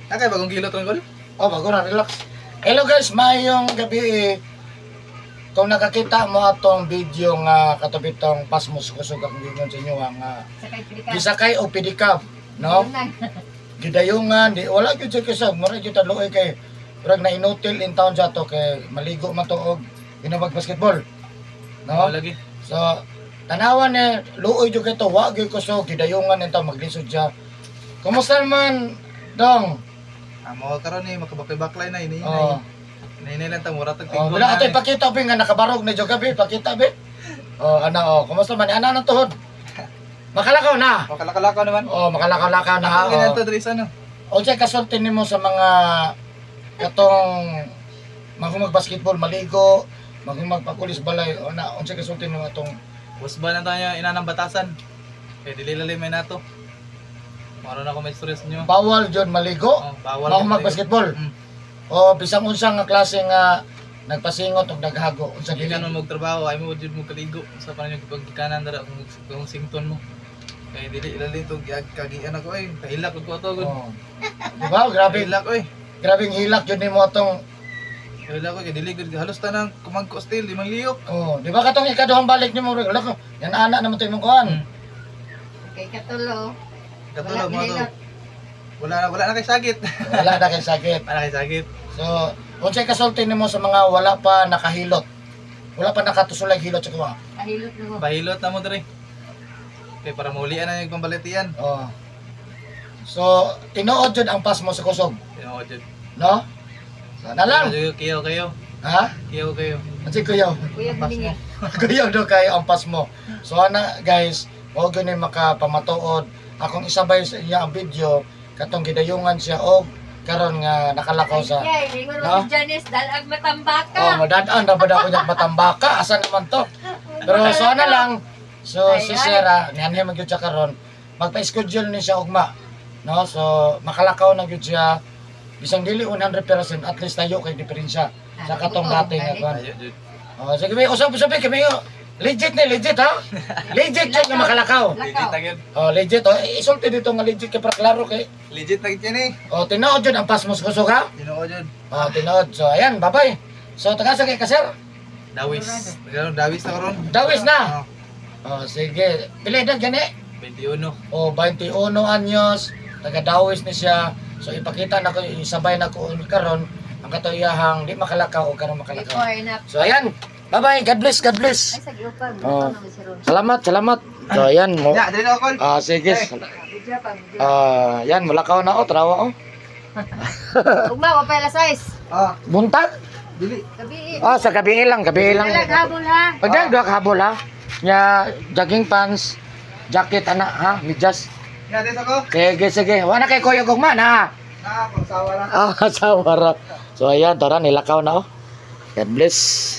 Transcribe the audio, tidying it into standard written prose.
Nakay bagong kilot ron gol. Oh, bago na, relax. Hello guys, mayong gabi. Kung nakakita mo atong video nga katabi tong pasmos kusog akong gingon sa inyo nga gisakay o pedicab, no? Gidayungan, di wala gyud sa kasag, mura gyud tadloy kay murag na inutil in town sa to kay maligo man to og ginabag basketball. No? Lagi. So, tanawan ni luoy jud kay to, wa gyud kusog gidayungan in town maglisod siya. Kumusta man, Dong? Amo karon ni makabakay-baklay na ini. Oh. Nay lang ta mura tag Oh, tingkol. wala atoy pakita bi nga nakabarog na jud gabi, pakita bi. Oh, ana kumusta man ana nang tuhod? Makalakaw na. Makalakaw naman. Oh, makalakaw na. Ako ganito diri sa ano. O siya kasulti nimo sa mga katong magbasketball maligo, magpapulis balay o na unsa kasulti nimo atong Busba na tayo inanang batasan. Kay dili lalim may nato. Maro na ko may stress nyo. bawal jud maligo, Oh, bawal. magbasketball. O bisang unsa nga klase nga nagpasingot ug naghago unsa Hindi dili. ka naman magtrabaho, ay mo jud mo kaligo sa panay pagkikanan dara kung sington mo. Kay dili lalim to kagian ako ay kahilak ko to gud. Oh. Di ba? Grabe, Kahilak oy. grabing hilak jud nimo atong Kahilak ko kay dili gud halos tanang kumangko still 5 liyok. oh, di ba katong ikaduhang balik nimo wala ko. Yan ana naman to imong kuan. Kay Katulo. Katulog mo to. Wala na kay sakit. Wala na kay sakit. Wala kay sakit. So, unsay kasulti nimo sa mga wala pa nakahilot? Wala pa nakatusulay hilot sa kuha. Kahilot na mo. Bahilot na mo diri. Kay para maulian na yung pambalitian. Oh. So, tinuod jud ang pas mo sa kusog, Tinood jud. no? So, na lang. Kiyo kayo. Ha? Kiyo kayo. Unsay kuyaw? Kuya Pas Biningi. mo. Kuyaw do kayo ang pas mo. So, ana guys, mao gyud ni makapamatuod. Akong isabay sa iya ang video katong gidayungan siya og karon nga nakalakaw sa Ay, lingon No? mo Janice, dalag matambaka. oh, madadaan na ba ako niya matambaka? Asa naman to? Pero so ana lang. So si Sarah, nianhe man gyud siya karon, magpa-schedule ni siya ugma. No? So makalakaw na gyud siya. Bisang dili 100% at least tayo kay diferensya sa katong dati nga kuan. Ayo jud. Oh, sige may usap-usap kami yo. Legit ha? Legit jud nga makalakaw. Legit na gyud. Oh, legit oh. Isulti dito nga legit kay para klaro kay. Legit na gyud yan eh. Oh, tinuod jud ang pasmos kusog ha? Tinood jud. Oh, tinuod. So ayan, bye-bye. So tagasa kay Kaser. Dawis. Dawis na karon. Dawis na. Oh, sige. Pila edad gani? 21. Oh, 21 anyos. Taga-dawis ni siya. So ipakita na ko isabay na ko karon ang katuyahang di makalakaw o karon makalakaw. Before na. So ayan. Bye-bye. God bless, God bless. Ay, sa giupag. Oh. Ano si Ron? Salamat, salamat. So ayan mo. Ya, dili na ako. Sige. Video pa. Yan mulakaw na trawa Ugma, wapay la size. Buntag? Dili. Gabi. Sa gabi lang Dalag habol ha. Pagdagdag habol ha. Nya jogging pants, jacket ana ha, medyas. Ya, dito ko. Sige. Wala kay Kuya Gugma na. Pagsawa lang. Sawara. So ayan, tara nilakaw na oh. God bless.